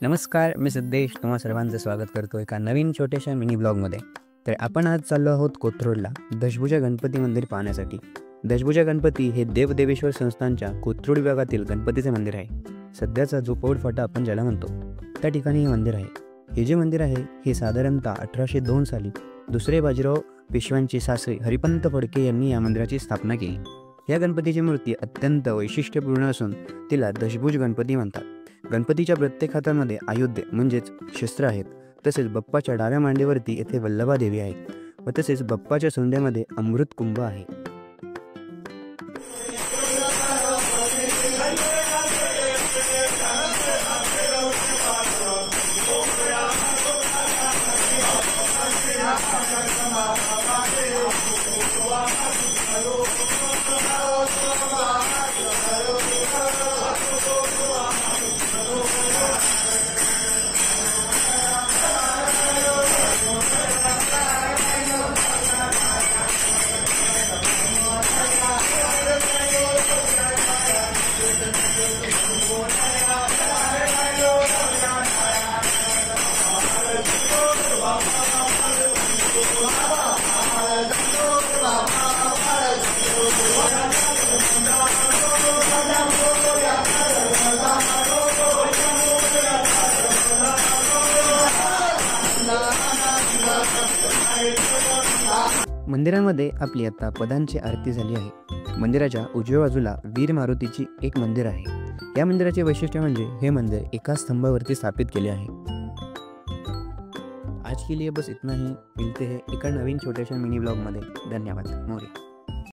नमस्कार, मी सिद्धेश तुम्हा सर्वांचं स्वागत करतो एका नवीन छोट्याशा मिनी ब्लॉगमध्ये. तर आपण आज चाललो आहोत कोथरूडला दशभुजा गणपती मंदिर पाहण्यासाठी. दशभुजा गणपती हे देवदेवेश्वर संस्थानच्या कोथरूड विभागातील गणपतीचे मंदिर आहे. सध्याचा जो पौडफाटा आपण ज्याला म्हणतो त्या ठिकाणी हे मंदिर आहे. हे जे मंदिर आहे हे साधारणतः 1802 साली दुसरे बाजीराव पेशव्यांचे सासरे हरिपंत फडके यांनी या मंदिराची स्थापना केली. या गणपतीची मूर्ती अत्यंत वैशिष्ट्यपूर्ण असून तिला दशभुज गणपती म्हणतात. गणपतीच्या प्रत्येक हातामध्ये आयुध म्हणजेच शस्त्र आहेत. तसेच बाप्पाच्या डाव्या मांडीवरती येथे वल्लभादेवी आहेत व तसेच बाप्पाच्या सोंड्यामध्ये अमृत कुंभ आहे. मंदिरामध्ये आपली आता पदांची आरती झाली आहे. मंदिराच्या उजव्या बाजूला वीर मारुतीची एक मंदिर आहे. या मंदिराचे वैशिष्ट्य म्हणजे हे मंदिर एका स्तंभावरती स्थापित केले आहे. आज के लिए बस इतना ही. मिलते हैं एका नवीन छोट्याशा मिनी ब्लॉग मध्ये. धन्यवाद. मोरे.